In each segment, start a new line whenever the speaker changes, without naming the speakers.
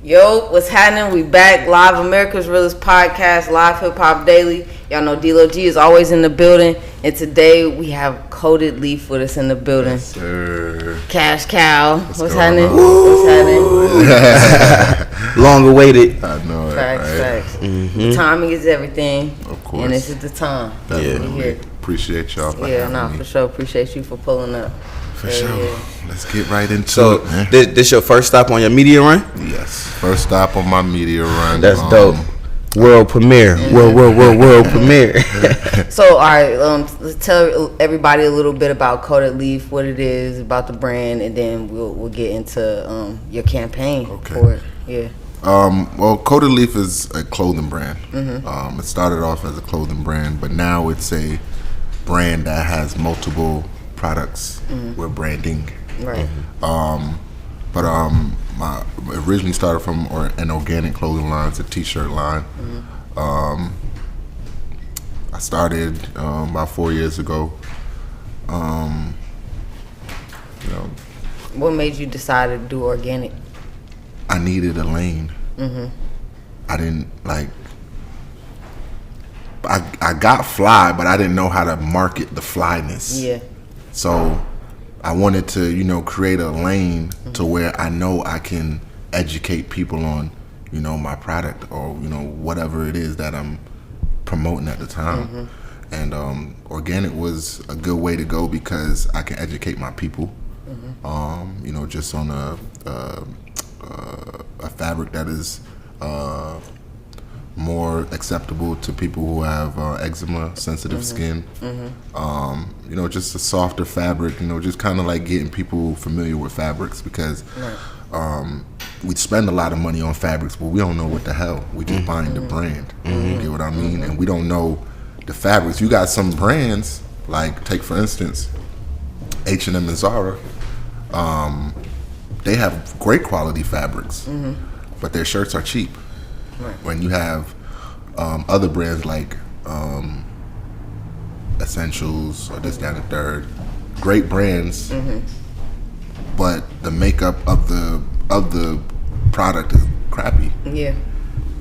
Yo, what's happening? We back live, America's Realest Podcast, live hip hop daily. Y'all know D-Lo G is always in the building, and today we have Coated Leaf with us in the building.
Yes, sir.
Cash Cow, what's
happening?
What's happening?
Long awaited.
I know it.
Facts. The timing is everything,
Of course.
and this is the time.
Definitely. Appreciate y'all for having me.
For sure. Appreciate you for pulling up.
For sure. Yeah. Let's get right into it, man.
This your first stop on your media run?
Yes. First stop on my media run.
That's dope. World premiere. World premiere.
So, all right, let's tell everybody a little bit about Coated Leaf, what it is, about the brand, and then we'll get into your campaign for it. Yeah.
Well, Coated Leaf is a clothing brand. It started off as a clothing brand, but now it's a brand that has multiple products we're branding.
Right.
But I originally started from an organic clothing line. It's a t-shirt line. I started about 4 years ago.
What made you decide to do organic?
I needed a lane. I didn't like. I got fly, but I didn't know how to market the flyness.
Yeah.
So I wanted to, create a lane to where I know I can educate people on, my product or, whatever it is that I'm promoting at the time. And organic was a good way to go because I can educate my people, just on a fabric that is more acceptable to people who have eczema, sensitive skin. Just a softer fabric, just kind of like getting people familiar with fabrics because we spend a lot of money on fabrics, but we don't know what the hell. We just buying the brand. You get what I mean? And we don't know the fabrics. You got some brands, like take for instance, H&M and Zara. They have great quality fabrics, but their shirts are cheap. Right. When you have other brands like Essentials or this, that, and the third, great brands, but the makeup of the product is crappy.
Yeah.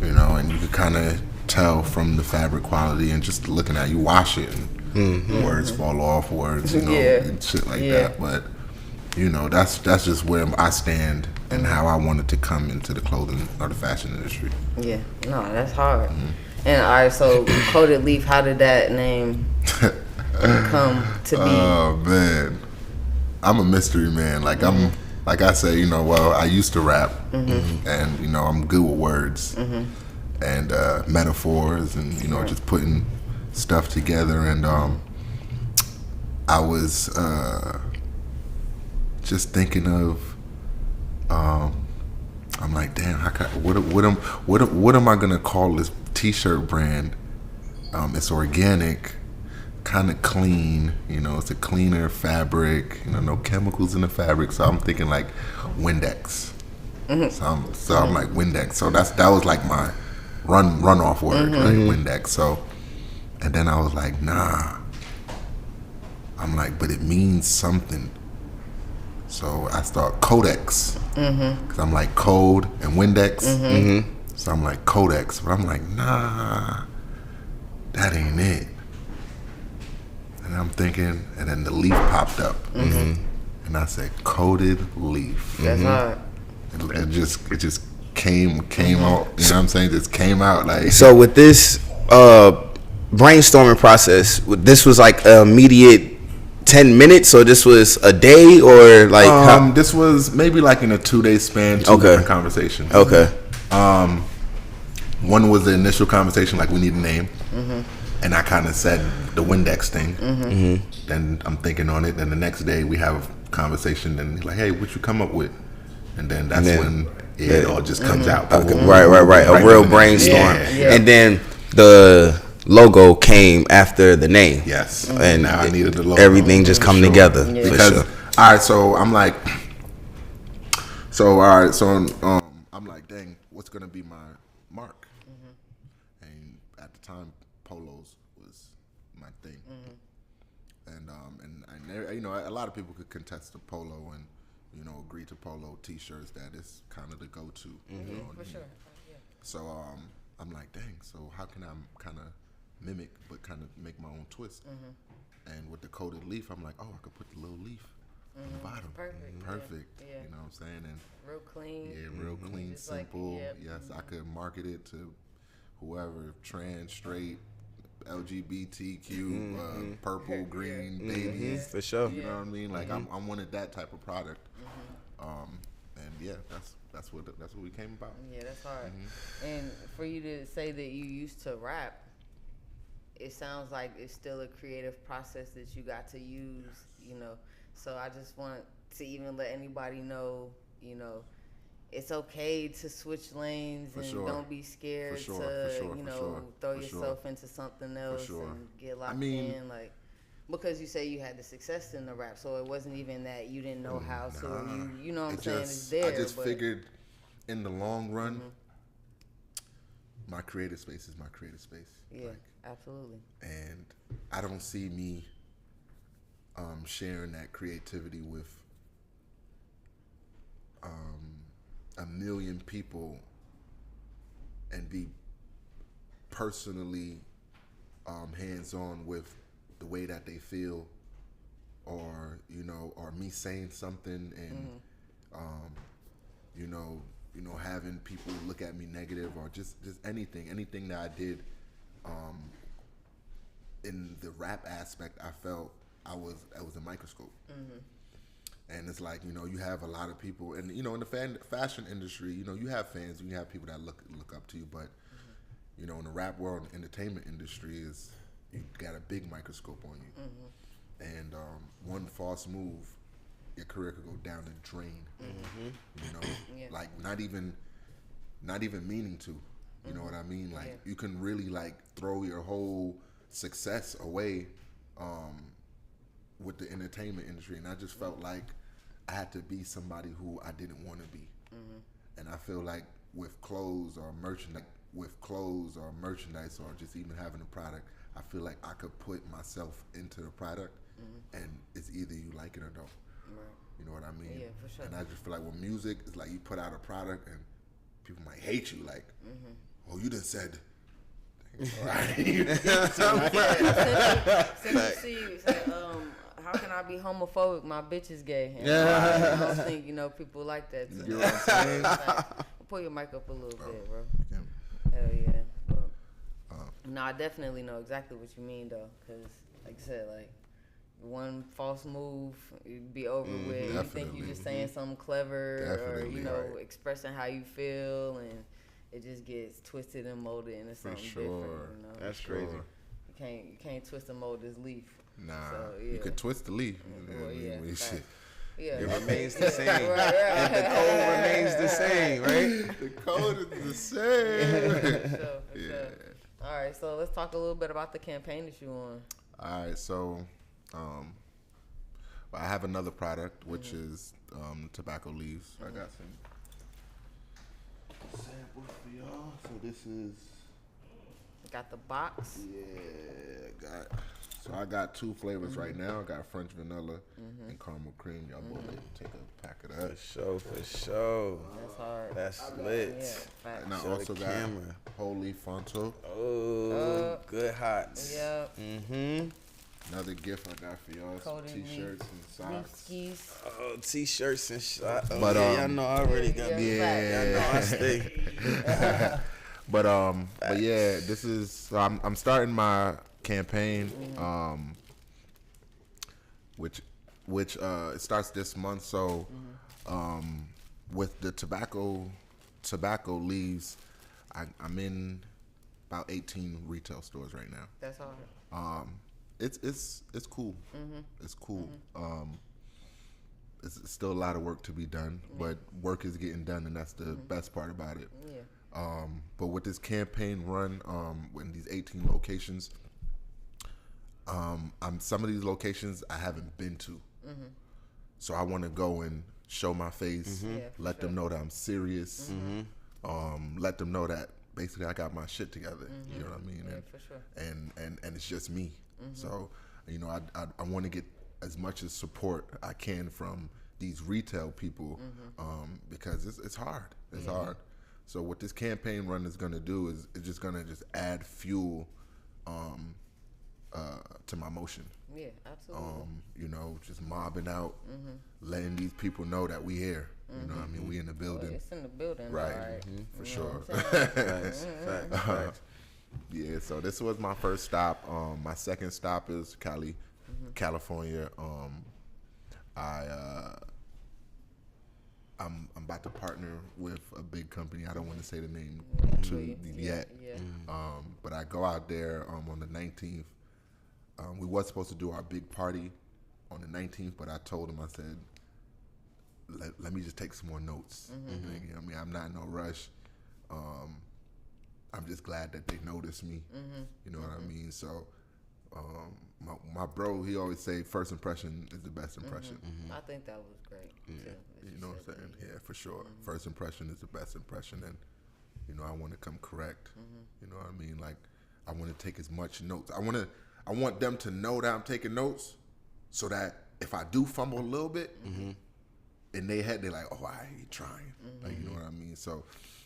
And you can kind of tell from the fabric quality and just looking at you wash it and words fall off, words, and shit like that. But that's just where I stand and how I wanted to come into the clothing or the fashion industry. Yeah,
no, that's hard. And all right, so Coated Leaf, how did that name come to be?
Oh man, I'm a mystery man. Like I'm, like I say, I used to rap, and I'm good with words and metaphors, and just putting stuff together. And I was just thinking of. I'm like, damn, what am I gonna call this t-shirt brand? It's organic, kind of clean. It's a cleaner fabric. No chemicals in the fabric. So I'm thinking like Windex. So I'm like Windex. So that was like my runoff word, right? Windex. So, and then I was like, nah. I'm like, but it means something. So I start Codex, because I'm like code and Windex. So I'm like Codex, but I'm like, nah, that ain't it. And I'm thinking, and then the leaf popped up, and I said Coated Leaf.
That's hard.
It just came out. You know what I'm saying? Just came out like.
So with this brainstorming process, this was like immediate. 10 minutes, or this was a day, or like
this was maybe like in a 2-day span, two different conversations. One was the initial conversation, like we need a name, and I kind of said the Windex thing. Then I'm thinking on it, then the next day we have a conversation, and he's like, hey, what you come up with? And then that's when it all just comes out.
Right. A real brainstorm. And then the logo came after the name.
Yes.
And
now I needed the logo.
Everything just come together.
Yeah. Because all right, so I'm like, I'm like, dang, what's gonna be my mark? And at the time, polos was my thing. And a lot of people could contest the polo and Rita Polo T-shirts that is kind of the go-to. You know what I
For
mean?
sure. Yeah.
So I'm like, dang. So how can I kind of mimic, but kind of make my own twist? And with the coated leaf, I'm like, oh, I could put the little leaf on the bottom. Perfect.
Yeah.
You know what I'm saying? And
Real clean.
yeah, real clean,
Just like,
simple.
yep.
Yes, I could market it to whoever, trans, straight, LGBTQ, purple, green, babies.
For sure.
You know what I mean? Like I wanted that type of product. And yeah, that's what we came about.
Yeah, that's hard. And for you to say that you used to rap, it sounds like it's still a creative process that you got to use, you know. So I just want to even let anybody know, you know, it's okay to switch lanes and don't be scared to, you know, throw yourself into something else and get locked in. Like, because you say you had the success in the rap, so it wasn't even that you didn't know how to, you know what I'm saying, it's there.
I just figured in the long run, my creative space is my creative space.
Yeah, absolutely.
And I don't see me sharing that creativity with a million people and be personally hands-on with the way that they feel, or you know, or me saying something and you know, having people look at me negative, or just anything that I did in the rap aspect. I felt I was a microscope. And it's like, you know, you have a lot of people, and you know, in the fashion industry, you know, you have fans and you have people that look up to you, but you know, in the rap world and entertainment industry, is you got a big microscope on you, and one false move, your career could go down the drain. You know, like not even meaning to. You know what I mean? Like you can really like throw your whole success away with the entertainment industry, and I just felt like I had to be somebody who I didn't want to be. And I feel like with clothes or merchandise, or just even having a product, I feel like I could put myself into the product, and it's either you like it or don't.
Right.
You know what I mean?
Yeah, for sure.
And I just feel like with music, it's like you put out a product and people might hate you, like, oh, you done said. All right.
Since you say, how can I be homophobic? My bitch is gay. And I don't think, you know, people like that.
You know what I'm saying?
Like, pull your mic up a little bit, bro. Hell yeah. But, no, I definitely know exactly what you mean, though. Because, like I said, like, one false move, it'd be over with. You think you just saying something clever, or, you know, expressing how you feel, and it just gets twisted and molded into something different. You know?
That's crazy.
You can't twist and mold this leaf.
Nah,
so,
you could twist the leaf.
Well,
It remains the same. And the code remains the same, right?
The code is the same.
For sure. All right, so let's talk a little bit about the campaign that you on.
All right, so I have another product, which is tobacco leaves. I got some samples for y'all. So this is...
Got the box.
Yeah, I got two flavors right now. I got French vanilla and caramel cream. Y'all both get to take a pack of that.
For sure.
That's hard.
That's lit.
Yeah,
and I also got whole leaf Fonto.
Oh, good hot.
Yep.
Another gift I got for y'all: some t-shirts and socks.
Oh, t-shirts and socks. Oh,
but
y'all know I already got me. Y'all know I stay.
But yeah, this is so I'm starting my campaign, which it starts this month. So with the tobacco leaves, I'm in about 18 retail stores right now.
That's hard.
It's cool. It's cool. It's still a lot of work to be done, but work is getting done, and that's the best part about it.
Yeah.
But with this campaign run, in these 18 locations, some of these locations I haven't been to, so I want to go and show my face, let them know that I'm serious, let them know that basically I got my shit together. You know what I mean?
Yeah, for sure.
And it's just me. So you know, I want to get as much as support I can from these retail people, because it's hard. It's hard. So what this campaign run is going to do is it's just going to just add fuel to my motion.
Yeah, absolutely.
You know, just mobbing out, letting these people know that we here. You know what I mean? We in the building.
It's in the building,
Right.
right?
For
You know
sure.
what I'm saying?
Facts.
Yeah, so this was my first stop. My second stop is Cali, California. I'm about to partner with a big company. I don't want to say the name yet. But I go out there on the 19th. We was supposed to do our big party on the 19th, but I told them, I said, let me just take some more notes. You know, I mean, I'm not in no rush. I'm just glad that they noticed me. You know what I mean? So my bro, he always say first impression is the best impression.
I think that was great.
Yeah,
too,
you know what I'm saying? Yeah, for sure. First impression is the best impression, and you know I want to come correct. You know what I mean? Like I want to take as much notes. I want them to know that I'm taking notes, so that if I do fumble a little bit, in their head they're like, "Oh, I ain't trying." Like you know what I mean? So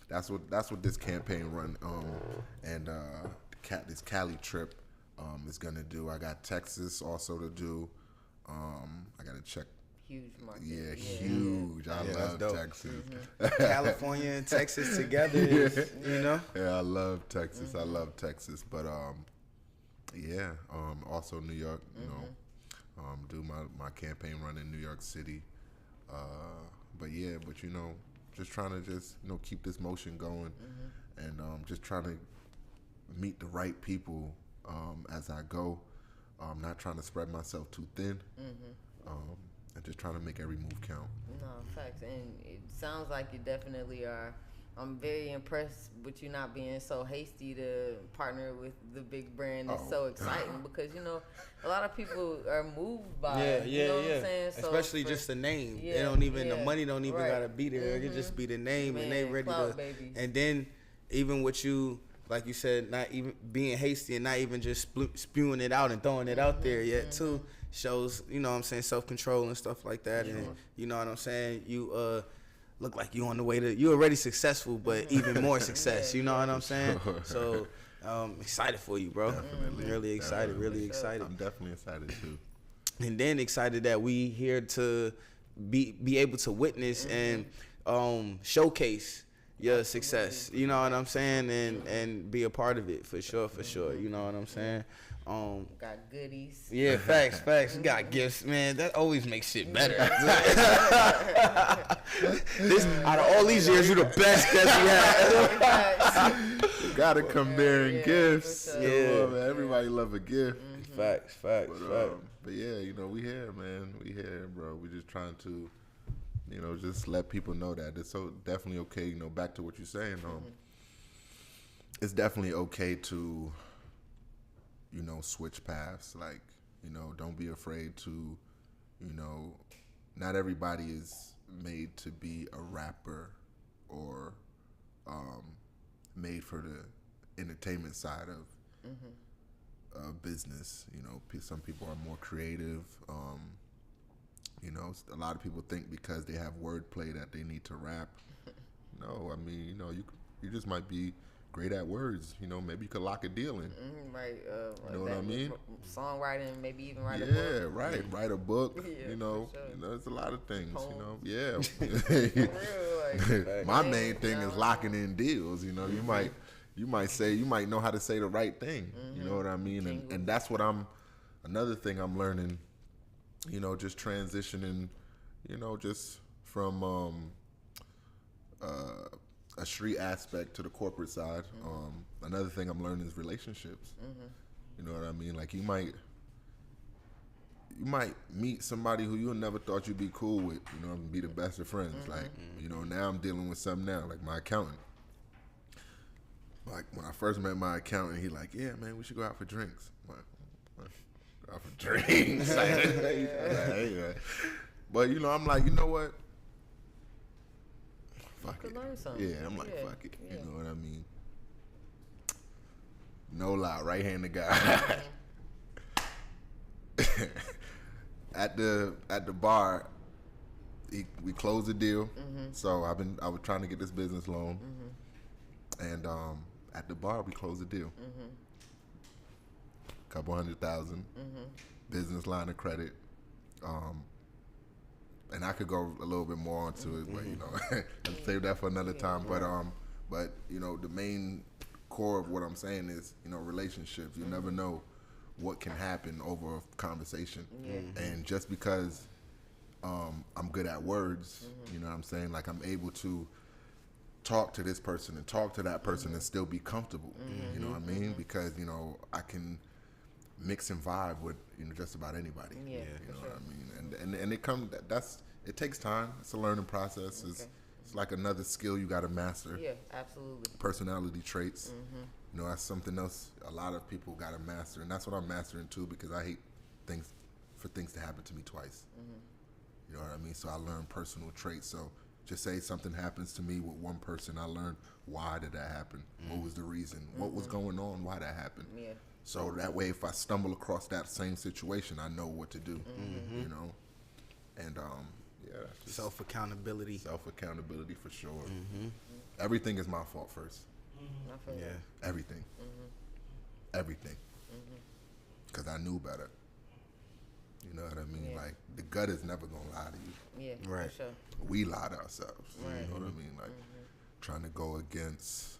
that's what this campaign run and this Cali trip is gonna do. I got Texas also to do. I gotta check.
Huge market.
Yeah, huge. I love
dope.
Texas.
California and Texas together, is, you know.
Yeah, I love Texas. I love Texas, but yeah. Also New York. You know, do my campaign run in New York City. But yeah, but you know, just trying to keep this motion going, and just trying to meet the right people as I go. Not trying to spread myself too thin. And just trying to make every move count.
No, facts. And it sounds like you definitely are. I'm very impressed with you not being so hasty to partner with the big brand. It's so exciting because, you know, a lot of people are moved by it. You know what I'm saying? So
especially just the name.
Yeah,
they don't even, the money don't even
right.
gotta be there. It could just be the name, and they ready
clout
to.
babies.
And then even with you, like you said, not even being hasty and not even just spewing it out and throwing it out there yet too, shows, you know what I'm saying, self-control and stuff like that. And you know what I'm saying, you look like you on the way to, you already successful, but even more success. You know what I'm saying? So excited for you, bro.
Definitely.
Really excited, really excited.
I'm definitely excited too.
And then excited that we here to be able to witness and showcase your success. You know what I'm saying? And be a part of it for sure, for sure. You know what I'm saying?
Got goodies.
Yeah, facts. You got gifts, man. That always makes shit better. This, out of all these years, you the best guest we had.
You gotta come bearing gifts.
For
Yeah,
sure.
man. Everybody love a gift.
Facts.
But yeah, you know, we here, man. We here, bro. We just trying to, you know, just let people know that it's so definitely okay. You know, back to what you're saying. It's definitely okay to, you know, switch paths. Like, you know, don't be afraid to, you know, not everybody is made to be a rapper or made for the entertainment side of business. You know, some people are more creative. You know, a lot of people think because they have wordplay that they need to rap. No, I mean, you know, you just might be great at words. You know, maybe you could lock a deal in.
Right.
You know what I mean?
Songwriting, maybe even write a
Yeah,
book.
right. Write a book.
Yeah,
you know,
for sure.
you know, it's a lot of things.
Poems.
You know, yeah.
For real, like,
My main thing is locking in deals. You know, you might know how to say the right thing. You know what I mean? And that's what another thing I'm learning. You know, just transitioning. You know, just from a street aspect to the corporate side. Another thing I'm learning is relationships. You know what I mean? Like you might meet somebody who you never thought you'd be cool with, you know, and be the best of friends. Like, you know, now I'm dealing with something now, like my accountant. Like when I first met my accountant, he like, yeah, man, we should go out for drinks. I'm like, go out for drinks. Yeah. But you know, I'm like, you know what? Fuck
could
it.
learn something.
Yeah, I'm like,
Yeah,
fuck it.
yeah.
You know what I mean? No lie, right-handed guy. at the bar, we closed the deal. So I was trying to get this business loan, and at the bar we closed the deal. Couple $100,000, business line of credit, and I could go a little bit more onto it, but you know, I'll save that for another time. But you know, the main core of what I'm saying is, you know, relationships. You never know what can happen over a conversation, and just because I'm good at words, you know what I'm saying? Like, I'm able to talk to this person and talk to that person and still be comfortable. You know what I mean? Because, you know, I can mix and vibe with, you know, just about anybody.
Yeah,
you know what I mean? And it takes time. It's a learning process. It's like another skill you got to master.
Yeah, absolutely.
Personality traits. You know, that's something else a lot of people got to master, and that's what I'm mastering too, because I hate things to happen to me twice. You know what I mean? So I learn personal traits. So just say something happens to me with one person, I learn, why did that happen? What was the reason? What was going on? Why that happened?
Yeah.
So that way, if I stumble across that same situation, I know what to do. You know, and
self accountability.
Self accountability for sure. Everything is my fault first.
I feel that.
Everything. Everything. Because I knew better. You know what I mean?
Yeah.
Like, the gut is never gonna lie to you.
Yeah,
Right.
for sure.
We lie to ourselves.
Right.
You know what I mean? Like, trying to go against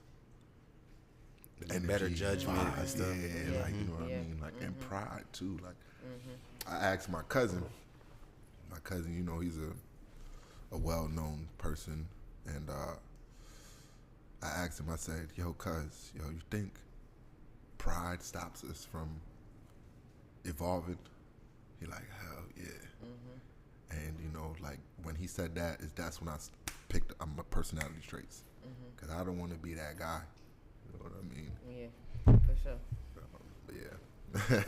And better judgment
vibe,
and stuff.
Yeah, like, you know what I mean? Like, and pride too. Like, I asked my cousin, you know, he's a well-known person, and I asked him, I said, yo, you think pride stops us from evolving? He like, hell yeah. And, you know, like, when he said that, that's when I picked up my personality traits. Because I don't want to be that guy. You know what I mean?
Yeah, for sure.
But yeah.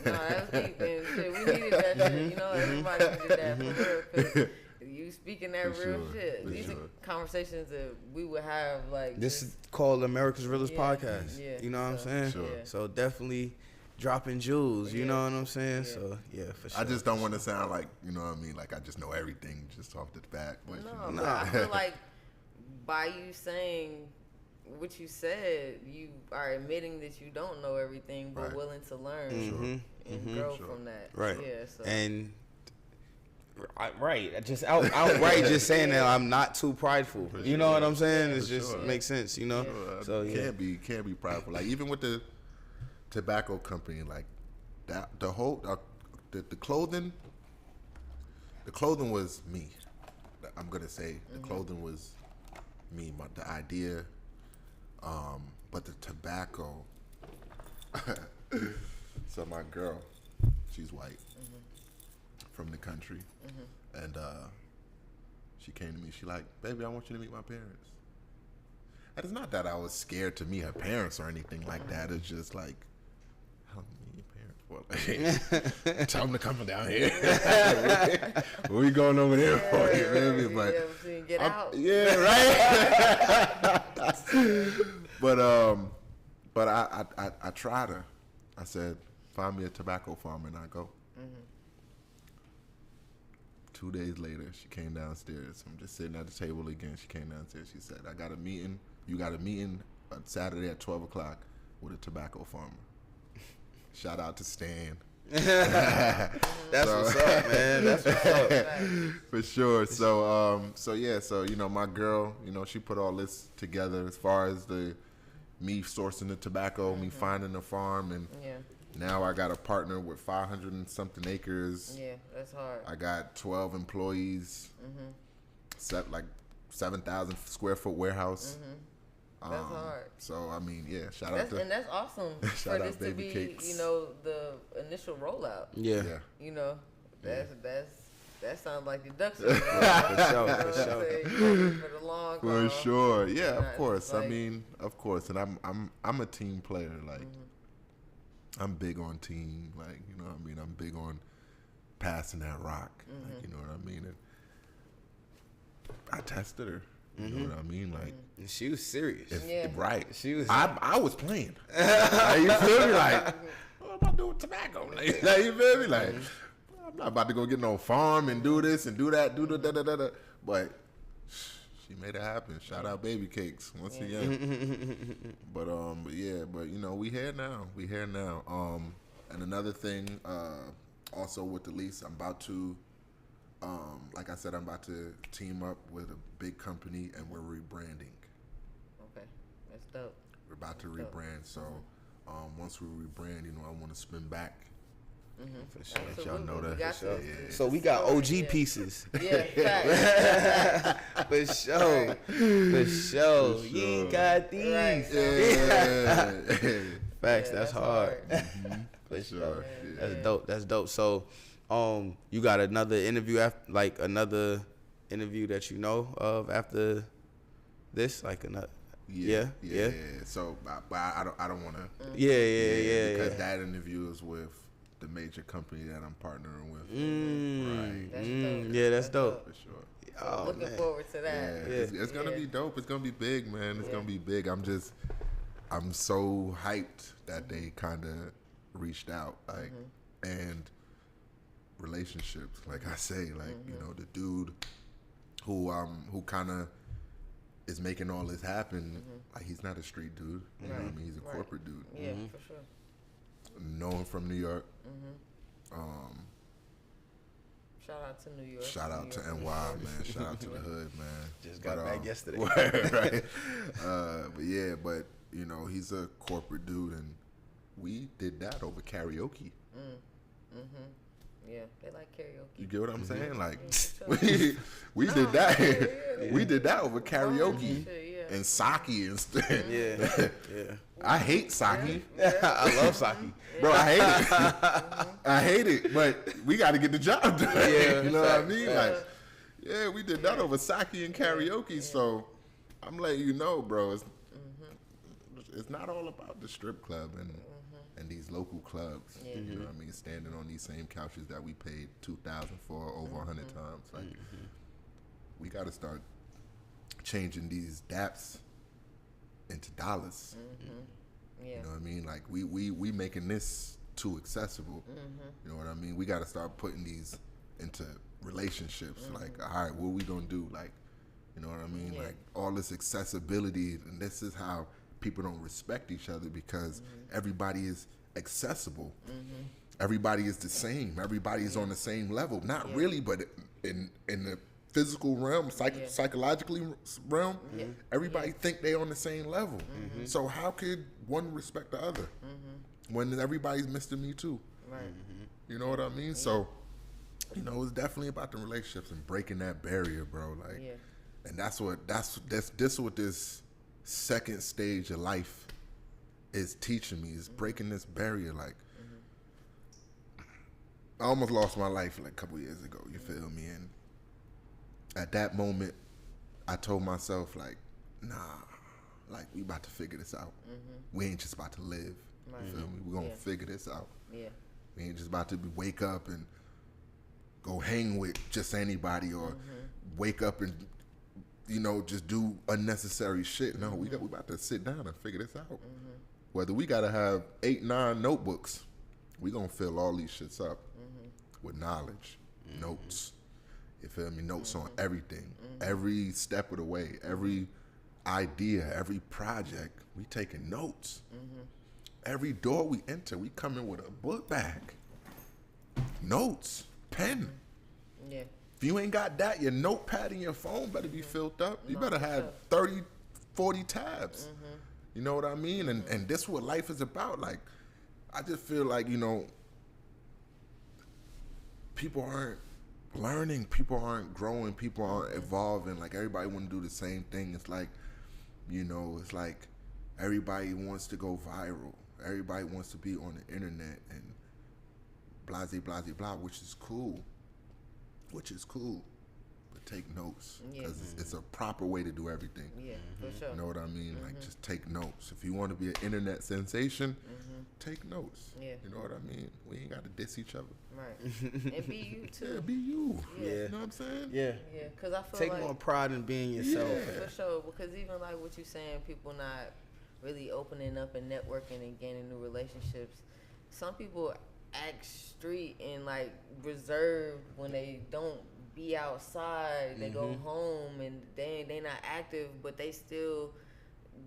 No, that was deep, and shit, we needed that shit. You know, everybody needed that for real. 'Cause you speaking that
For
real
sure,
shit.
for
These
sure.
are conversations that we would have, like,
This
just,
is called America's Realest
Yeah,
Podcast.
yeah,
You know what I'm
so,
saying?
Sure.
yeah.
So definitely dropping jewels. You
Yeah.
know what I'm saying?
Yeah.
So yeah, for sure.
I just don't want to sound like, you know what I mean? Like, I just know everything just off the bat. But,
no,
you know.
but I feel like by you saying what you said, you are admitting that you don't know everything, but
Right.
willing to learn and grow
Sure.
from that.
Right.
Yeah. So.
And right, just outright just saying that I'm not too prideful.
For
You know
sure.
what I'm saying?
For
It just
sure.
makes sense, you know. So yeah.
Can't be prideful. Like, even with the tobacco company, like, that the whole the clothing was me. I'm gonna say the clothing was me. The idea, but the tobacco. So my girl, she's white, from the country, and she came to me. She like, baby, I want you to meet my parents. And it's not that I was scared to meet her parents or anything like that. It's just like, how meet your parents? Well, like, tell them to come down here. What we going over there for? You feel me? But
yeah, so you get out.
yeah, right. But I tried her. I said, find me a tobacco farm, and I go. 2 days later, she came downstairs. I'm just sitting at the table again. She came downstairs. She said, I got a meeting. You got a meeting on Saturday at 12 o'clock with a tobacco farmer. Shout out to Stan.
That's what's up, man. That's what's up.
For sure. So yeah, you know, my girl, you know, she put all this together as far as me sourcing the tobacco, me finding the farm, and
Yeah.
now I got a partner with 500 and something acres.
Yeah, that's hard.
I got 12 employees. Like 7,000 square foot warehouse.
That's hard.
So I mean, yeah, shout out to
And that's awesome
Shout
for
out
this to
Baby
be,
Cakes.
you know, the initial rollout.
Yeah.
yeah.
You know, that sounds like the ducks.
For sure, for sure.
For the long
For
haul.
sure, yeah,
Not
of course.
like-
I mean, of course, and I'm a team player. Like, I'm big on team. Like, you know what I mean. I'm big on passing that rock. Like, you know what I mean. And I tested her. You know what I mean. Like,
And she was serious.
Yeah.
right.
She was.
I was playing. Like, you feel me? Like, what am I doing with tobacco? Like, you feel me? Like, I'm not about to go get no farm and do this and do that, do the da da da da. But she made it happen. Shout out Baby Cakes once again. But you know, we here now. And another thing, also with the lease, I'm about to, like I said, I'm about to team up with a big company, and we're rebranding.
Okay, that's dope.
We're about to rebrand. So, once we rebrand, you know, I want to spin back.
For sure.
Let y'all know that.
Got
For sure.
to.
So we got OG pieces.
Yeah, facts.
For sure. For sure. You ain't got these.
Right.
Yeah.
Facts, that's hard.
For sure.
That's dope. That's dope. So, you got another interview after, like another interview that you know of after this, like another. Yeah.
So, but I don't want to.
Yeah.
Because that interview is with the major company that I'm partnering with. Right.
That's dope.
Yeah, that's dope.
For sure.
So looking forward to that.
Yeah. It's gonna be dope. It's gonna be big, man. It's gonna be big. I'm so hyped that they kind of reached out, like, and relationships. Like I say, like you know, the dude who kind of is making all this happen. Like, he's not a street dude. You know what I mean? He's a corporate dude.
Yeah, for sure.
Know him from New York.
Shout out to New York.
Shout out to NY, man. Shout out to the hood, man.
Just got back yesterday.
Right. But you know, he's a corporate dude, and we did that over karaoke.
Yeah, they like karaoke.
You get what I'm saying? Like,
Yeah,
we did that. We did that over karaoke
Shit,
and sake and stuff.
Yeah.
I hate sake.
I love sake.
Bro, I hate it. I hate it, but we got to get the job done.
Yeah,
you know what I mean?
yeah.
Like, yeah, we did that over sake and karaoke. So I'm letting you know, bro. It's not all about the strip club and these local clubs. You know what I mean? Standing on these same couches that we paid $2,000 for over 100 times. Like, we got to start changing these daps into dollars.
Yeah.
You know what I mean? Like, we making this too accessible. You know what I mean? We got to start putting these into relationships. Like, all right, what we gonna do? Like, you know what I mean? Like, all this accessibility, and this is how people don't respect each other, because everybody is accessible. Everybody is the same. Everybody is on the same level. Not really, but in the physical realm, psychologically realm, everybody think they on the same level. So how could one respect the other when everybody's Mr. Me Too?
Right.
You know what I mean? So, you know, it's definitely about the relationships and breaking that barrier, bro. Like, and that's what this second stage of life is teaching me, is breaking this barrier. Like, I almost lost my life like a couple years ago, you feel me? And at that moment, I told myself, like, nah, like, we about to figure this out. We ain't just about to live, you feel me? We're gonna figure this out. We ain't just about to wake up and go hang with just anybody, or wake up and, you know, just do unnecessary shit. No, we about to sit down and figure this out. Whether we got to have 8, 9 notebooks, we going to fill all these shits up with knowledge, notes. You feel me? Notes on everything. Every step of the way, every idea, every project, we taking notes. Every door we enter, we come in with a book bag. Notes, pen.
Yeah.
If you ain't got that, your notepad and your phone better be filled up. You better have 30, 40 tabs. You know what I mean? And this is what life is about. Like, I just feel like, you know, people aren't learning, people aren't growing, people aren't evolving. Like, everybody want to do the same thing. It's like, you know, it's like everybody wants to go viral. Everybody wants to be on the internet and blah, blah, blah, which is cool. But take notes, because it's a proper way to do everything.
Yeah, for sure.
You know what I mean? Like, just take notes. If you want to be an internet sensation, take notes.
Yeah.
You know what I mean? We ain't got to diss each other.
Right. And be you too.
Yeah, be you.
Yeah.
You know what I'm saying?
Yeah.
Yeah, because I feel
Take
like
more pride in being yourself.
for sure. Because even like what you're saying, people not really opening up and networking and gaining new relationships. Some people act street and like reserved when they don't be outside, they go home, and they not active, but they still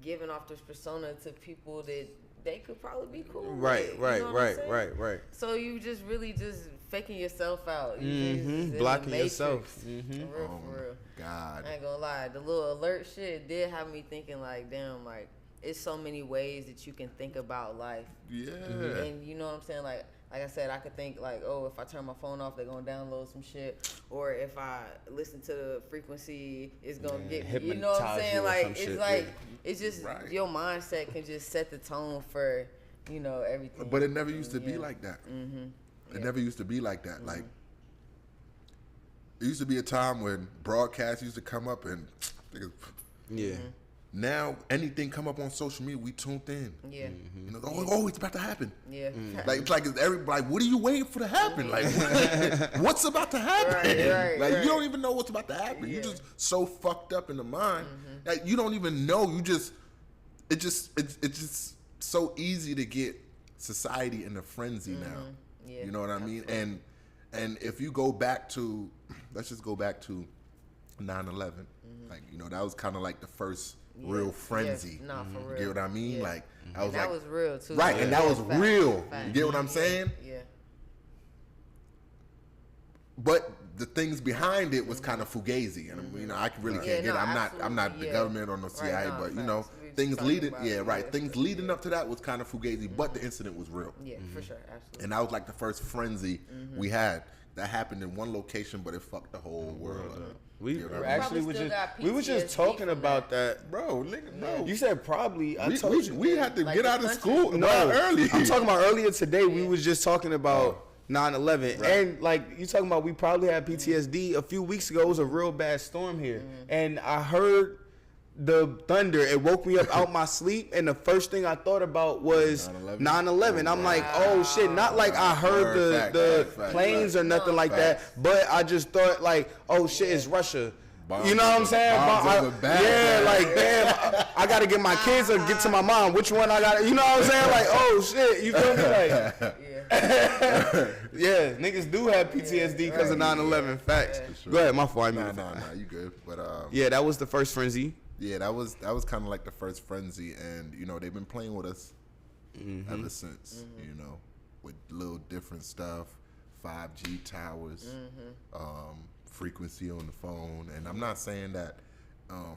giving off this persona to people that they could probably be cool with.
Right.
So you just really just faking yourself out. You just in
Blocking
the
yourself.
For real.
God.
I ain't gonna lie. The little alert shit did have me thinking like, damn, like it's so many ways that you can think about life.
Yeah.
And you know what I'm saying? Like I said, I could think like, oh, if I turn my phone off, they're gonna download some shit, or if I listen to the frequency, it's gonna get me. You know what I'm saying? Like it's like it's just your mindset can just set the tone for everything.
But it never used to be like that. It never used to be like that. Like it used to be a time when broadcasts used to come up and now anything come up on social media, we tuned in. Yeah. It's about to happen. Yeah. Like it's like everybody. Like, what are you waiting for to happen? Like, what's about to happen? Right, you don't even know what's about to happen. You're just so fucked up in the mind that you don't even know. It's just so easy to get society in a frenzy now. Yeah. You know what I mean? And if you go back to, let's just go back to 9/11. Like that was kind of like the first real frenzy.
No, for real.
You get what I mean? Yeah. Like
that was real too.
Right, and that was real. You get what I'm saying?
Yeah.
But the things behind it was kind of fugazi, and I really can't get it. I'm not the government or no CIA, but things leading, things leading up to that was kind of fugazi, but the incident was real.
Yeah, for sure, absolutely.
And that was like the first frenzy we had. That happened in one location, but it fucked the whole world up.
We actually was just talking about that, bro. You said probably.
We had to get out of school early.
I'm talking about earlier today. We was just talking about 9/11, and like you talking about, we probably had PTSD. A few weeks ago, it was a real bad storm here, and I heard the thunder. It woke me up out my sleep, and the first thing I thought about was 9/11. I'm like, oh shit! Not like I heard the planes or nothing like that, but I just thought like, oh shit, it's Russia. You know what I'm saying? Like damn, I gotta get my kids or get to my mom. Which one I got? You know what I'm saying? Like, oh shit, you feel me? Like, yeah, niggas do have PTSD because of 9/11. Facts. Go ahead, my fault.
Nah, you good. But
yeah, that was the first frenzy.
Yeah, that was kind of like the first frenzy, and they've been playing with us ever since. With little different stuff, 5G towers, frequency on the phone, and I'm not saying that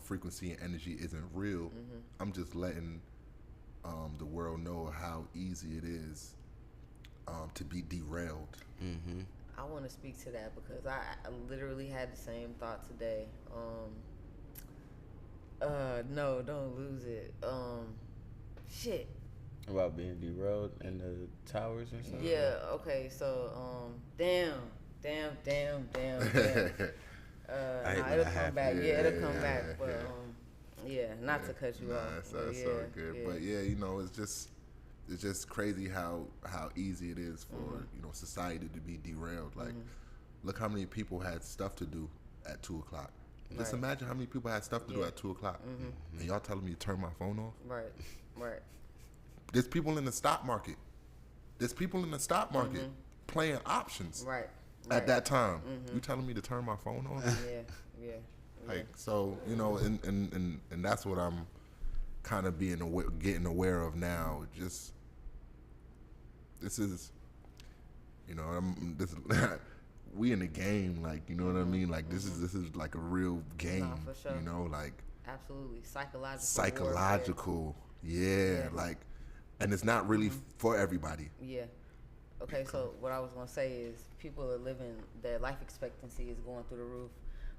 frequency and energy isn't real. I'm just letting the world know how easy it is to be derailed.
I want to speak to that because I literally had the same thought today. No, don't lose it. Shit.
About being derailed in the towers or something?
Yeah, okay, so, damn. It'll come back. Yeah, it'll come back. But, not to cut you off.
That's all good. Yeah. But it's just crazy how easy it is for, society to be derailed. Like, look how many people had stuff to do at 2 o'clock. Just imagine how many people had stuff to do at 2 o'clock. And y'all telling me to turn my phone off?
Right.
There's people in the stock market. Playing options.
Right.
At that time. You telling me to turn my phone off?
Yeah.
Like, so, and that's what I'm kind of getting aware of now. Just, this is, we in the game, like, you know what I mean? Like, this is like a real game,
for sure.
Like.
Absolutely.
Psychological. Yeah, like, and it's not really for everybody.
Yeah. Okay, so what I was going to say is people are living, their life expectancy is going through the roof,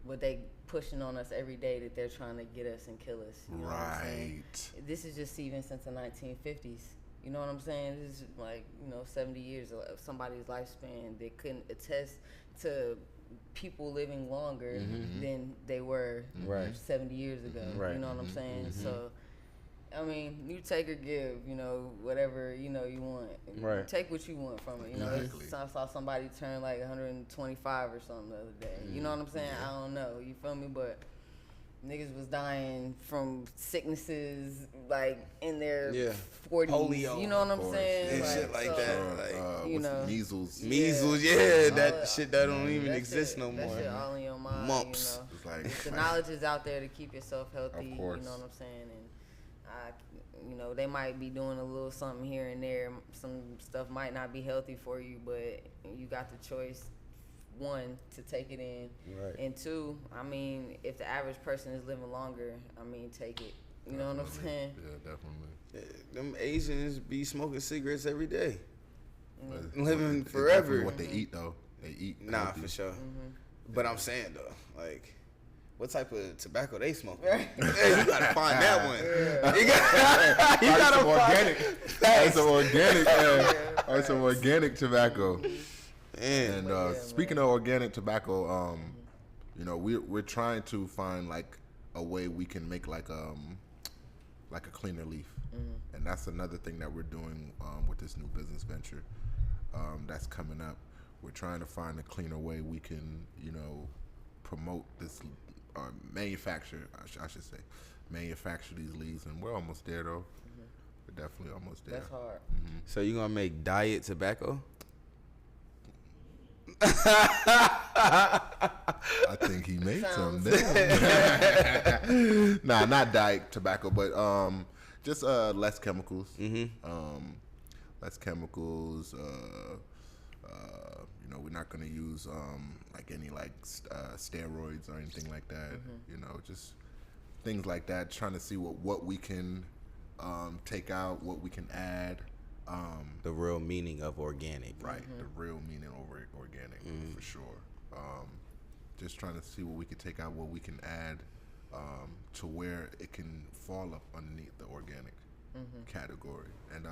but they pushing on us every day that they're trying to get us and kill us. You know what I'm saying? This is just even since the 1950s. You know what I'm saying? This is like, 70 years of somebody's lifespan. They couldn't attest to people living longer than they were 70 years ago. You know what I'm saying? So, I mean, you take or give, whatever, you want. Take what you want from it. I saw somebody turn like 125 or something the other day. You know what I'm saying? I don't know. You feel me? But Niggas was dying from sicknesses like in their
Yeah.
40s.
Polio,
you know what I'm
course.
saying?
And shit like that. Like,
you know.
Measles.
measles,
Yeah.
yeah,
All
that shit that don't even
that
exist
shit,
no
that
more.
shit all in your mind.
Mumps.
You know?
It's like
If the knowledge is out there to keep yourself healthy.
Of course.
You know what I'm saying? And you know, they might be doing a little something here and there. Some stuff might not be healthy for you, but you got the choice. One, to take it in,
Right.
and two, I mean, if the average person is living longer, I mean, take it. You know what I'm
Definitely.
saying?
Yeah, definitely.
Yeah, them Asians be smoking cigarettes every day.
But
Living
it's
forever.
definitely what they eat though. They eat.
Nah,
healthy.
for sure.
Mm-hmm.
But I'm saying though, like, what type of tobacco they smoking? Hey, you gotta find that one. You gotta
some
find
organic. That's some organic. That's some organic tobacco.
Man.
And speaking of organic tobacco, you know, we're trying to find like a way we can make like a cleaner leaf, and that's another thing that we're doing with this new business venture that's coming up. We're trying to find a cleaner way we can, you know, promote this manufacture. I should say, manufacture these leaves, and we're almost there though. We're definitely almost there.
That's hard.
So you gonna make diet tobacco?
I think he made some there. Nah, not diet tobacco, but just less chemicals. Less chemicals. You know, we're not gonna use like any steroids or anything like that. You know, just things like that. Trying to see what we can take out, what we can add.
The real meaning of organic.
Right, the real meaning over organic, for sure. Just trying to see what we can take out, what we can add to where it can fall up underneath the organic category. And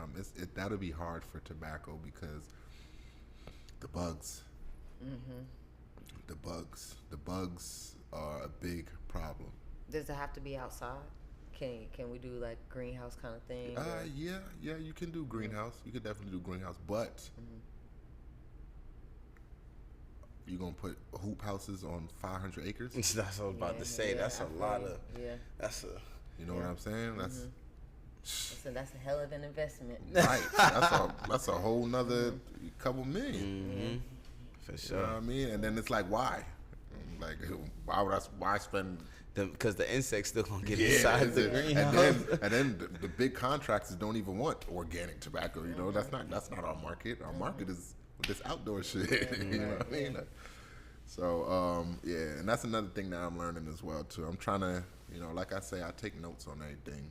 that'll be hard for tobacco because the bugs. The bugs are a big problem.
Does it have to be outside? Can we do like greenhouse kind of thing?
Yeah, you can do greenhouse. You could definitely do greenhouse, but you gonna put hoop houses on 500 acres?
That's what I was about to say. That's a lot of.
Yeah.
That's a.
You know what I'm saying? That's
That's a hell of an investment.
right. That's a whole nother couple million.
For
You
sure.
know what I mean? And then it's like, why? Like, why spend?
Because the insects still gonna get
Yeah,
inside the greenhouse.
and then the big contractors don't even want organic tobacco. You know, that's not our market. Our market is this outdoor shit. You know what I mean? So yeah, and that's another thing that I'm learning as well too. I'm trying to, you know, like I say, I take notes on everything.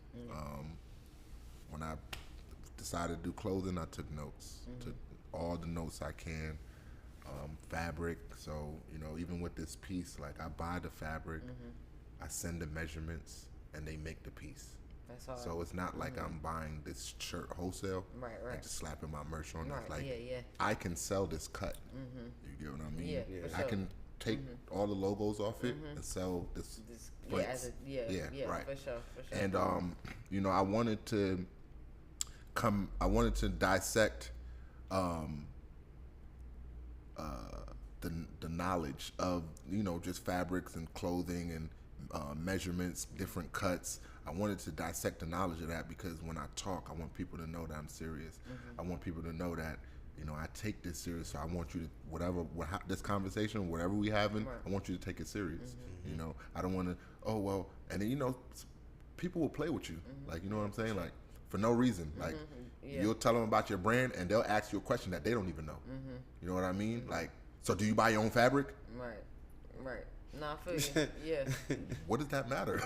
When I decided to do clothing, I took notes. Took all the notes I can. Fabric. So, you know, even with this piece, like I buy the fabric. I send the measurements and they make the piece.
That's hard.
So it's not like I'm buying this shirt wholesale
Right.
and just slapping my merch on it.
Right,
Like
yeah.
I can sell this cut. You get what I mean?
Yeah, for
I
sure.
can take all the logos off it and sell this. prints.
Yeah,
right.
for sure.
And you know, I wanted to dissect the knowledge of, you know, just fabrics and clothing and measurements, different cuts. I wanted to dissect the knowledge of that because when I talk, I want people to know that I'm serious. I want people to know that, you know, I take this serious. So I want you to, this conversation, whatever we having, I want you to take it serious. You know, I don't want to, oh, well, and then, you know, people will play with you. Like, you know what I'm saying? Like, for no reason. Like, you'll tell them about your brand and they'll ask you a question that they don't even know. You know what I mean? Like, so do you buy your own fabric?
Right. Nah, I feel you. Yeah.
What does that matter?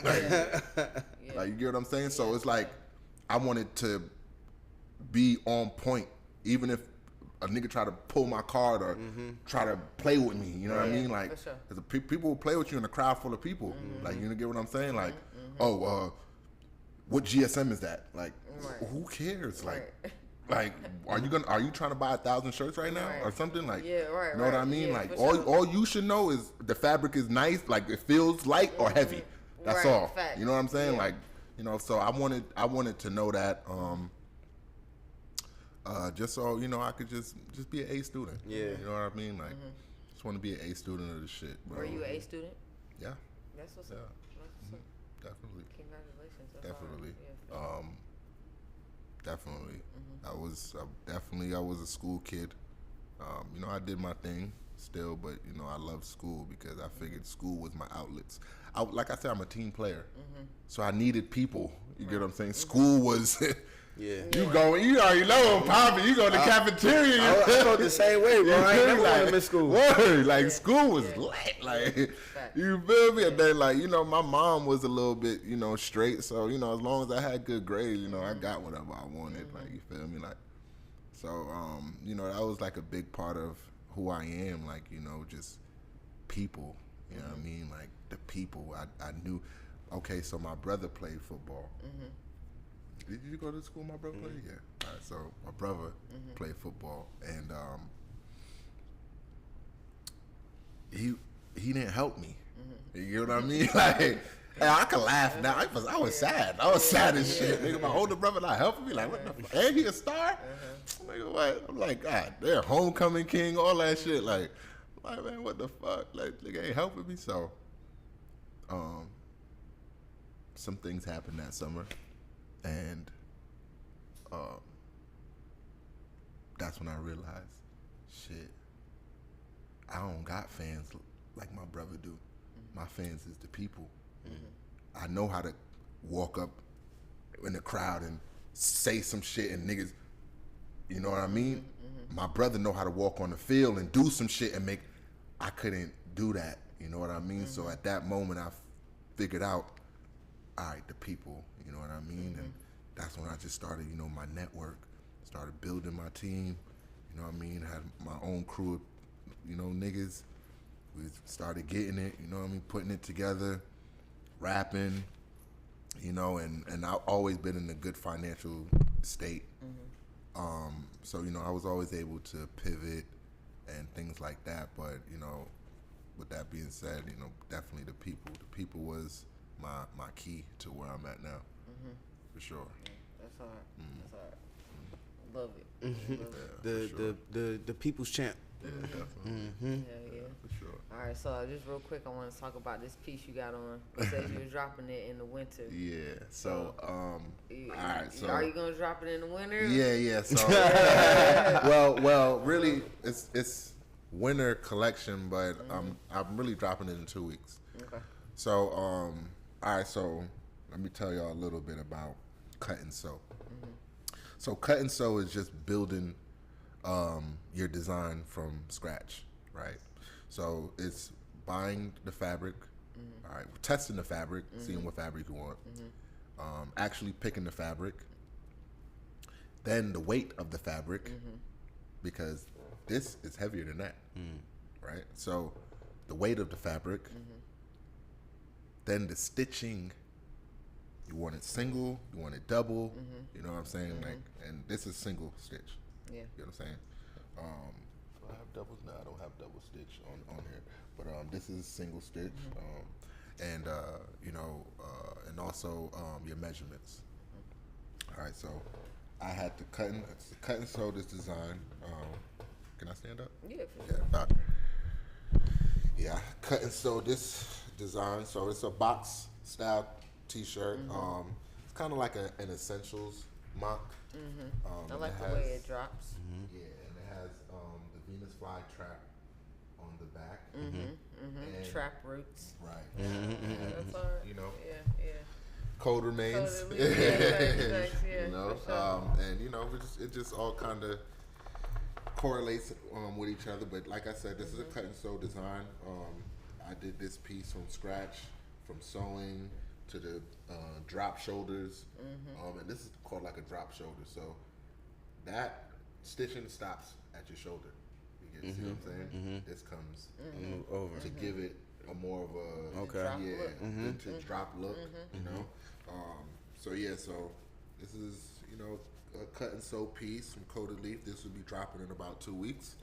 Like, you get what I'm saying? So it's like, I wanted to be on point, even if a nigga try to pull my card or try to play with me. You know what I mean? Like,
for sure.
'cause people will play with you in a crowd full of people. Like, you get what I'm saying? Like, what GSM is that? Like, who cares? Like, are you trying to buy 1,000 shirts right now or something? Like, you know what I mean?
Yeah,
like,
for
all you should know is the fabric is nice, like it feels light or heavy. That's all.
Fact.
You know what I'm saying? Like, you know, so I wanted to know that, just so, you know, I could just be an A student.
Yeah.
You know what I mean? Like, just want to be an A student of the shit, bro.
Were you an A student?
Yeah.
That's what's
Yeah.
up. That's what's up. congratulations. That's
definitely.
Hard. Yeah.
Definitely. I was a school kid. You know, I did my thing still, but you know, I love school because I figured school was my outlets. Like I said, I'm a team player, so I needed people. You get what I'm saying? School was.
Yeah.
You already know I'm popping. You go to the cafeteria.
I felt the same way, bro. I ain't never wanted to miss school.
Word, like school was lit. Like, you feel me? And then, like, you know, my mom was a little bit, you know, straight. So, you know, as long as I had good grades, you know, I got whatever I wanted. Like, you feel me? Like, so, you know, that was like a big part of who I am. Like, you know, just people. You know what I mean? Like the people. I knew. Okay, so my brother played football. Did you go to school my brother played? Yeah. All right, so my brother played football, and he didn't help me. You know what I mean? Like, hey, I can laugh now. I was sad. I was sad as shit. Nigga, my older brother not helping me. Like, what the fuck? And he a star? Nigga, what? I'm like, God, they're homecoming king, all that shit. Like, man, what the fuck? Like, nigga ain't helping me. So, some things happened that summer. And that's when I realized, shit, I don't got fans like my brother do. My fans is the people. I know how to walk up in the crowd and say some shit and niggas, you know what I mean? My brother know how to walk on the field and do some shit and I couldn't do that, you know what I mean? So at that moment I figured out, all right, the people, you know what I mean? And that's when I just started, you know, my network, started building my team, you know what I mean? Had my own crew of, you know, niggas. We started getting it, you know what I mean? Putting it together, rapping, you know, and I've always been in a good financial state. So, you know, I was always able to pivot and things like that. But, you know, with that being said, you know, definitely the people. The people was my key to where I'm at now, for sure.
That's hard. That's hard. Love it.
Love it.
The people's champ.
Yeah, definitely.
Yeah.
For sure.
All right, so just real quick, I want to talk about this piece you got on. It says you were dropping it in the winter.
Yeah. So, all right. So,
are you gonna drop it in the winter?
Yeah. So, well, really, it's winter collection, but I'm really dropping it in 2 weeks.
Okay.
So, all right. So, let me tell y'all a little bit about cut and sew. So, cut and sew is just building your design from scratch, right? So it's buying the fabric, all right, testing the fabric, seeing what fabric you want, actually picking the fabric, then the weight of the fabric, because this is heavier than that, right? So the weight of the fabric, then the stitching. You want it single, you want it double, you know what I'm saying? Like, and this is single stitch.
Yeah.
You know what I'm saying? Do I have doubles? No, I don't have double stitch on here. But this is single stitch. And you know, and also your measurements. All right, so I had to cut and sew this design. Can I stand up?
Yeah.
Yeah, cut and sew this design. So it's a box style T-shirt. It's kind of like an essentials mock.
I like the way it drops.
Yeah, and it has the Venus fly trap on the back. And
Trap roots.
Right.
Yeah, that's hard.
You know.
Yeah.
Code remains.
Totally. Thanks, yeah,
you know,
for sure.
and you know, it just all kind of correlates with each other. But like I said, this is a cut and sew design. I did this piece from scratch, from sewing to the drop shoulders, and this is called like a drop shoulder. So that stitching stops at your shoulder. You see what I'm saying? This comes
over
to give it a more of a
Drop
yeah
look.
vintage drop look. You know, so this is a cut and sew piece from Coated Leaf. This will be dropping in about 2 weeks.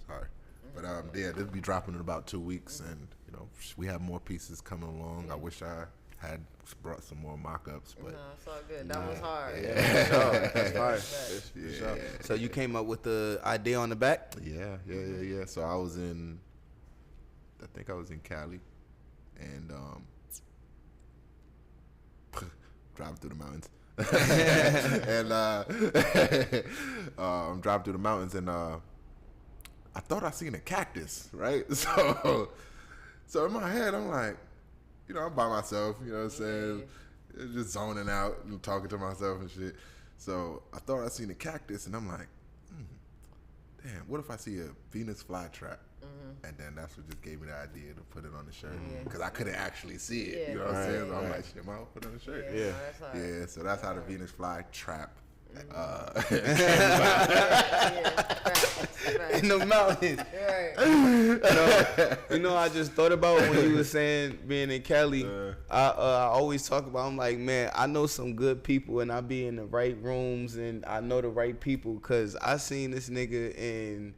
Sorry. But this will be dropping in about 2 weeks, and you know we have more pieces coming along. I wish I had brought some more mock-ups, but
No, it's all good. That was hard.
That's fine. So you came up with the idea on the back?
yeah. So I think I was in Cali, and driving through the mountains. And I'm driving through the mountains, and I thought I seen a cactus, right? So in my head, I'm like, I'm by myself, you know what I'm saying? Just zoning out and talking to myself and shit. So I thought I seen a cactus, and I'm like, damn, what if I see a Venus flytrap? And then that's what just gave me the idea to put it on the shirt, because I couldn't actually see it. You know what I'm saying? So I'm like, shit, I'll put it on the shirt. Yeah. So that's how the Venus flytrap.
In the mountains.
Right.
I just thought about when you were saying being in Cali. I always talk about, I'm like, man, I know some good people, and I be in the right rooms, and I know the right people, because I seen this nigga in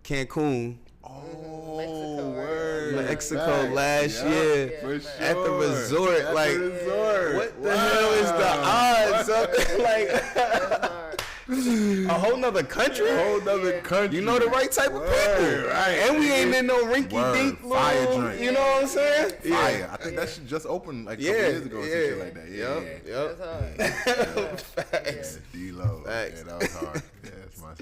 Cancun.
Mexico,
word.
Mexico last year at the resort. What the hell is the odds? A whole nother country? You know the right type of people. Right. And we ain't in no rinky-dink
fire
little,
drink.
you know what I'm saying?
Fire. I think that shit just opened like a couple years ago or some shit like that.
Yep. Facts.
D-Lo. Yeah, that was hard. Yeah, that's my man.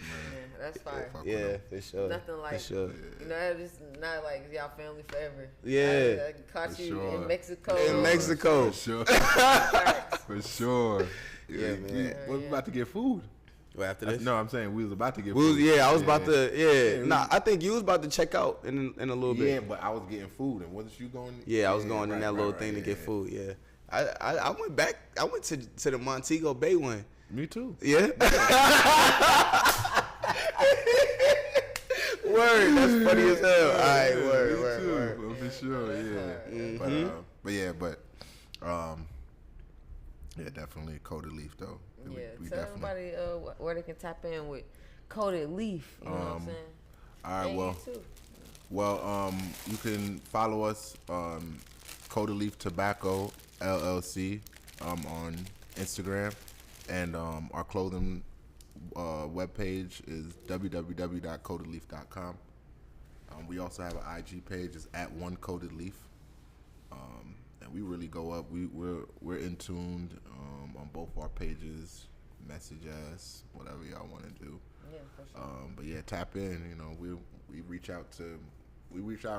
That's fire.
Yeah, for sure.
Nothing like,
for sure.
it's just not like y'all family forever.
Yeah.
I caught
For
you
sure.
in Mexico.
In Mexico.
For sure. For sure.
Yeah, man.
We're about to get food.
Well, after this?
No, I'm saying we was about to get food.
I was about to, Nah, I think you was about to check out in a little bit.
Yeah, but I was getting food, and wasn't you going?
Yeah, I was going in that little thing to get food, I went back, I went to the Montego Bay one.
Me too.
Yeah. Word, that's funny as hell. All right, word.
Well, for sure, yeah, definitely Coated Leaf though. We
tell everybody where they can tap in with Coated Leaf. You know what I'm saying?
All right,
and
you can follow us, Coated Leaf Tobacco LLC, on Instagram, and our clothing webpage is www.coatedleaf.com. We also have an IG page, it's @OneCoatedLeaf. And we really go up. We're in tuned on both our pages. Message us, whatever y'all want to do.
Yeah, for sure.
But yeah, tap in. We reach out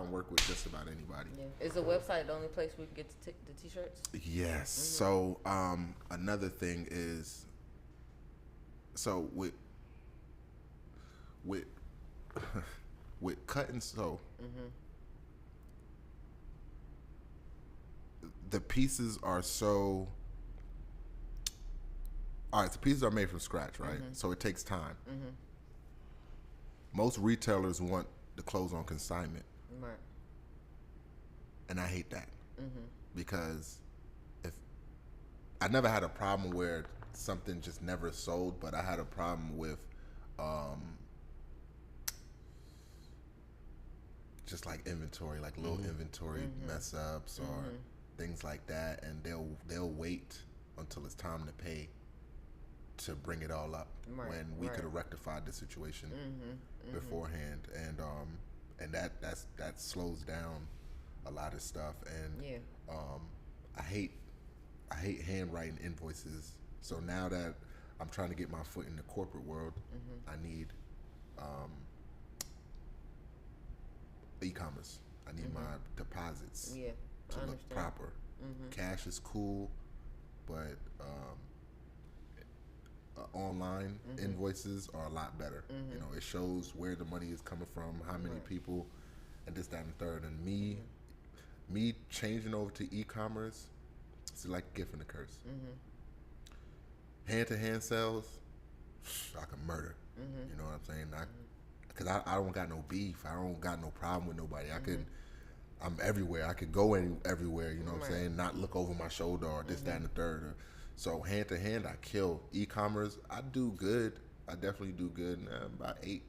and work with just about anybody.
Yeah. Is the website the only place we can get the t-shirts?
Yes. So another thing is, so with with cut and sew, the pieces are so. All right, the pieces are made from scratch, right? So it takes time. Most retailers want the clothes on consignment,
right?
And I hate that because if I never had a problem where something just never sold, but I had a problem with just like inventory, like little inventory mess ups or things like that, and they'll wait until it's time to pay to bring it all up when we could have rectified the situation beforehand, and that slows down a lot of stuff, and I hate handwriting invoices. So now that I'm trying to get my foot in the corporate world, I need e-commerce. I need my deposits to look proper. Cash is cool, but online invoices are a lot better. It shows where the money is coming from, how many people, and this, that, and the third. And me changing over to e-commerce, it's like a gift and a curse. Hand-to-hand sales, I can murder. You know what I'm saying? Because I don't got no beef. I don't got no problem with nobody. I'm everywhere. I could go everywhere, you know what I'm saying? Not look over my shoulder or this, that, and the third. So hand to hand, I kill. E-commerce, I do good. I definitely do good. About 8,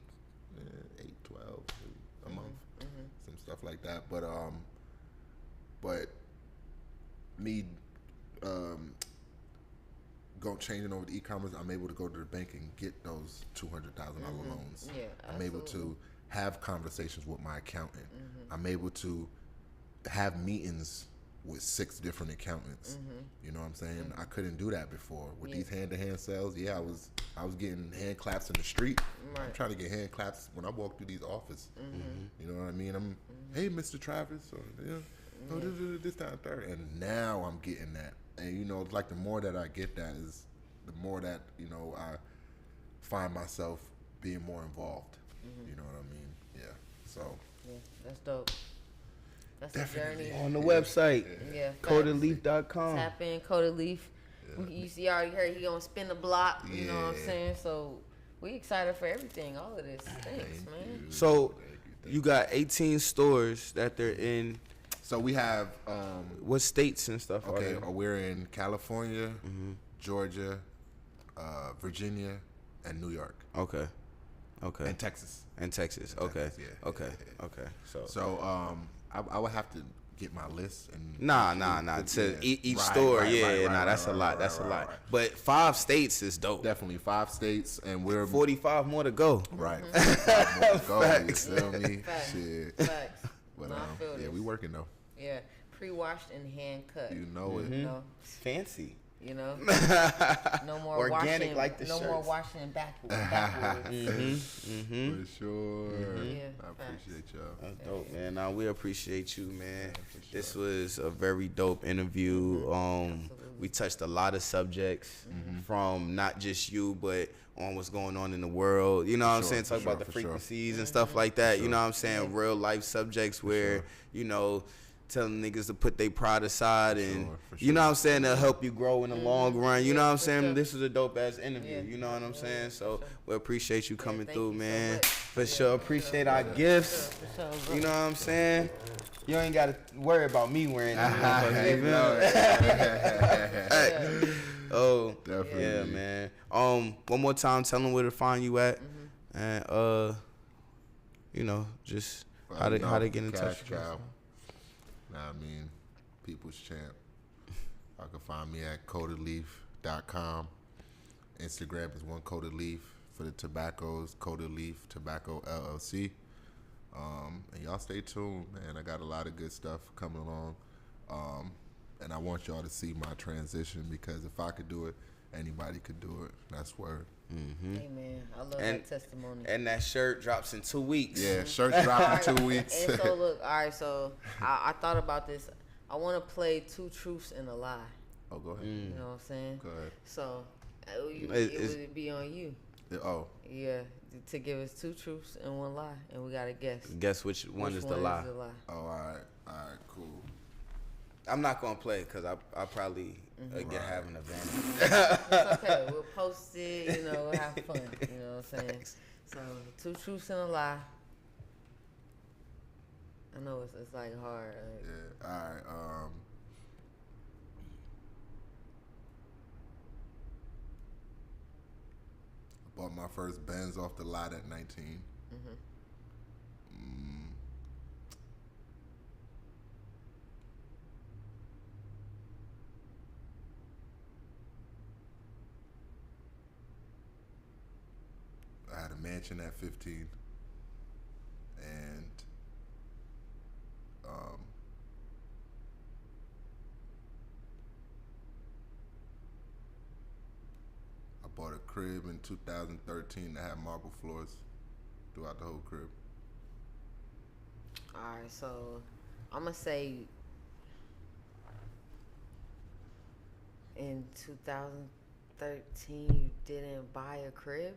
12 a month, some stuff like that. But me changing over to e-commerce, I'm able to go to the bank and get those $200,000 loans.
Yeah,
I'm able to have conversations with my accountant. I'm able to have meetings with 6 different accountants. You know what I'm saying? I couldn't do that before with these hand-to-hand sales. Yeah, I was getting hand claps in the street. I'm trying to get hand claps when I walk through these offices. You know what I mean? I'm, hey, Mr. Travis, or this time third, and now I'm getting that. And you know, like the more that I get that is the more that, you know, I find myself being more involved. You know what I mean? Yeah. So.
Yeah, that's dope. That's
Definitely.
a journey.
On the website,
Yeah.
CodaLeaf.com.
Tap in, Coda Leaf. You see, already heard he gonna spin the block. You know what I'm saying? So we excited for everything, all of this. Thanks, man.
So you got 18 stores that they're in.
So we have
What states and stuff are
okay,
they?
we're in California, Georgia, Virginia, and New York,
Okay.
and Texas.
And Texas. Okay.
Texas, yeah,
Okay.
yeah.
Okay. So
So I would have to get my list and
Nah. To each store, that's a lot. That's a lot.
Right.
But 5 states is dope.
Definitely 5 states, and we're
45 more to go.
right. 5 more to go,
Facts.
you feel me?
Facts.
Shit.
Facts.
But
No, I feel
yeah,
this.
we working though.
Yeah, pre-washed and hand cut.
You know it.
You know,
Fancy.
you know. No more
Organic
washing.
like the
no
shirts.
more washing backwards.
For sure.
Yeah,
I appreciate y'all.
That's dope, man. Nah, we appreciate you, man.
for sure.
This was a very dope interview. We touched a lot of subjects from not just you, but on what's going on in the world. You know what I'm saying? Talk about the
for sure.
frequencies and stuff like that. You know what I'm saying? Real life subjects where, you know, telling niggas to put their pride aside and,
for
you know what I'm saying, to help you grow in the long run. You know what I'm
for
saying?
sure.
This is a dope ass interview.
Yeah.
You know what I'm saying? So
sure.
we appreciate you coming
thank
through,
you so
man.
much.
For sure. Appreciate our gifts.
For sure, bro.
You know what I'm saying? You ain't got to worry about me wearing these motherfuckers. You feel me? Oh,
Definitely.
yeah, man. One more time, tell them where to find you at, and you know, just how they get in touch with you.
Nah, I mean, People's Champ. I can find me at CodaLeaf.com. Instagram is one Coda Leaf. For the tobaccos, Coda Leaf Tobacco LLC. And y'all stay tuned, man. I got a lot of good stuff coming along. And I want y'all to see my transition, because if I could do it, anybody could do it. That's word.
Amen. I love that testimony.
And that shirt drops in 2 weeks.
Yeah, shirts drop in 2 weeks.
And so look, all right. So I thought about this. I want to play 2 truths and a lie.
Oh, go ahead.
You know what I'm saying?
Go ahead.
So it would be on you.
Oh,
Yeah, to give us 2 truths and 1 lie, and we gotta guess.
Guess which one is the
Which
lie?
Is the lie.
oh, all right, cool.
I'm not gonna play because I probably have an advantage.
It's okay. We'll post it. You know, we'll have fun. You know what I'm saying? So 2 truths and a lie. I know it's like hard. Like,
Yeah, all right. I bought my first Benz off the lot at 19. I had a mansion at 15. And I bought a crib in 2013 that had marble floors throughout the whole crib.
all right. So I'm gonna say in 2013 you didn't buy a crib.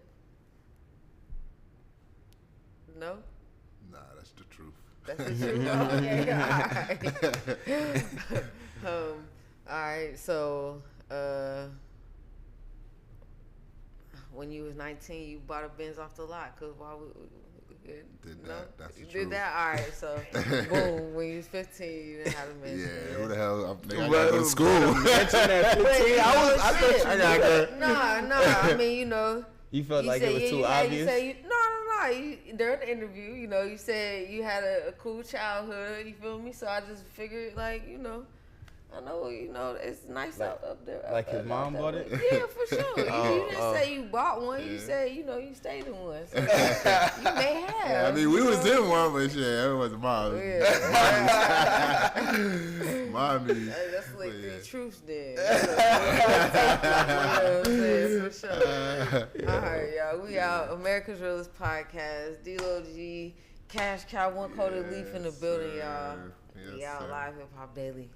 No.
Nah, that's the truth.
That's the truth. Okay, all right. So, when you was 19, you bought a Benz off the lot. Cause why would
Did
no?
that. That's the
You
truth.
did that. All right. So, boom. When you was 15, you didn't have a Benz.
Yeah, who the hell? I gotta
Well,
go to school.
I
thought you were
Nah. I mean, you know.
You felt like
said
it was too
you
obvious?
No. During the interview, you know, you said you had a cool childhood. You feel me? So I just figured, like, you know, I know, you know, it's nice
Like-
up there.
like his
out
mom
that
bought
way.
it?
Yeah, for sure. You didn't say you bought one. You said, you know, you stayed in one. So you may have.
Yeah, I mean, we was in one, but shit, it wasn't mine.
Yeah.
Mommy.
That's like
But,
three
yeah.
truths then. You know what I'm saying? For sure. All right, y'all. We out. America's Realest Podcast. D-Lo G. Cash Cow, One Coated Leaf in the building, y'all.
Yes,
We out
sir.
live Hip Hop Daily.